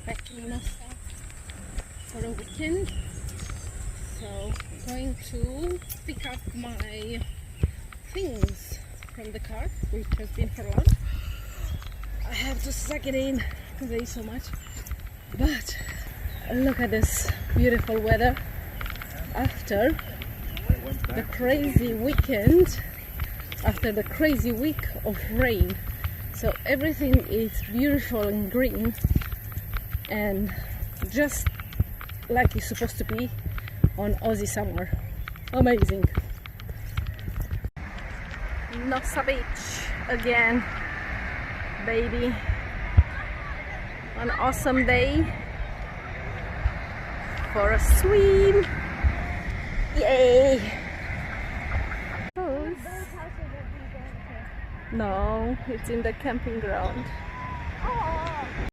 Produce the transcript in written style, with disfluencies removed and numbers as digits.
back in Moscow for a weekend. So I'm going to pick up my things from the car, which has been for lunch. I have to suck it in because there is so much. But look at this beautiful weather after the crazy weekend, after the crazy week of rain. So everything is beautiful and green and just like it's supposed to be on Aussie summer. Amazing. Nossa Beach again, baby. An awesome day for a swim. Yay! No, it's in the camping ground.